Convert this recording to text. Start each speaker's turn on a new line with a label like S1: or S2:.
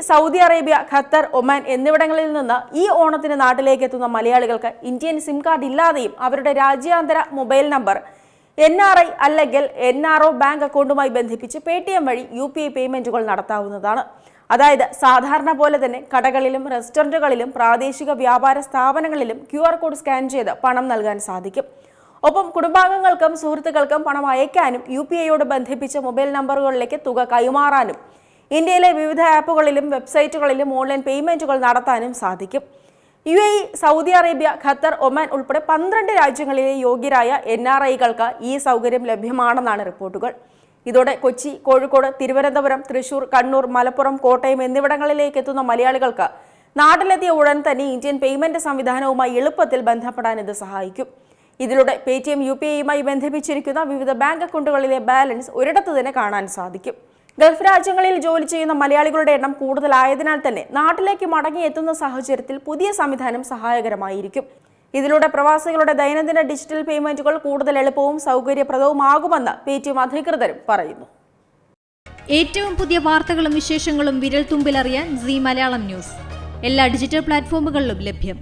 S1: Saudi Arabia, Qatar, Oman എന്നിവിടങ്ങളിൽ നിന്ന് ഈ ഓണത്തിന് നാട്ടിലേക്ക് എത്തുന്ന മലയാളികൾക്ക് ഇന്ത്യൻ സിം കാർഡ് ഇല്ലാതെയും അവരുടെ രാജ്യാന്തര മൊബൈൽ നമ്പർ NRI അല്ലെങ്കിൽ NRO ബാങ്ക് അക്കൗണ്ടുമായി ബന്ധിപ്പിച്ച് Paytm വഴി UPI പേയ്മെന്റുകൾ നടത്താവുന്നതാണ്. അതായത് സാധാരണ പോലെ തന്നെ കടകളിലും റെസ്റ്റോറന്റുകളിലും പ്രാദേശിക വ്യാപാര സ്ഥാപനങ്ങളിലും QR കോഡ് സ്കാൻ ചെയ്ത് പണം നൽകാൻ സാധിക്കും. ഒപ്പം കുടുംബാംഗങ്ങൾക്കും സുഹൃത്തുക്കൾക്കും പണം അയക്കാനും UPIയോട് ബന്ധിപ്പിച്ച മൊബൈൽ നമ്പറുകളിലേക്ക് തുക കൈമാറാനും ഇന്ത്യയിലെ വിവിധ ആപ്പുകളിലും വെബ്സൈറ്റുകളിലും ഓൺലൈൻ പേയ്മെന്റുകൾ നടത്താനും സാധിക്കും. സൗദി അറേബ്യ, ഖത്തർ, ഒമാൻ ഉൾപ്പെടെ 12 രാജ്യങ്ങളിലെ യോഗ്യരായ NRIകൾക്ക് ഈ സൗകര്യം ലഭ്യമാണെന്നാണ് റിപ്പോർട്ടുകൾ. ഇതോടെ കൊച്ചി, കോഴിക്കോട്, തിരുവനന്തപുരം, തൃശൂർ, കണ്ണൂർ, മലപ്പുറം, കോട്ടയം എന്നിവിടങ്ങളിലേക്ക് എത്തുന്ന മലയാളികൾക്ക് നാട്ടിലെത്തിയ ഉടൻ തന്നെ ഇന്ത്യൻ പേയ്മെന്റ് സംവിധാനവുമായി എളുപ്പത്തിൽ ബന്ധപ്പെടാൻ ഇത് സഹായിക്കും. ഇതിലൂടെ Paytm UPIയുമായി ബന്ധിപ്പിച്ചിരിക്കുന്ന വിവിധ ബാങ്ക് അക്കൗണ്ടുകളിലെ ബാലൻസ് ഒരിടത്ത് തന്നെ കാണാൻ സാധിക്കും. ഗൾഫ് രാജ്യങ്ങളിൽ ജോലി ചെയ്യുന്ന മലയാളികളുടെ എണ്ണം കൂടുതലായതിനാൽ തന്നെ നാട്ടിലേക്ക് മടങ്ങിയെത്തുന്ന സാഹചര്യത്തിൽ പുതിയ സംവിധാനം സഹായകരമായിരിക്കും. ഇതിലൂടെ പ്രവാസികളുടെ ദൈനംദിന ഡിജിറ്റൽ പേയ്മെന്റുകൾ കൂടുതൽ എളുപ്പവും സൗകര്യപ്രദവുമാകുമെന്ന് Paytm അധികൃതരും പറയുന്നു.
S2: ഏറ്റവും പുതിയ വാർത്തകളും വിശേഷങ്ങളും വിരൽ തുമ്പിലറിയാൻ Zee മലയാളം ന്യൂസ് എല്ലാ ഡിജിറ്റൽ പ്ലാറ്റ്ഫോമുകളിലും ലഭ്യം.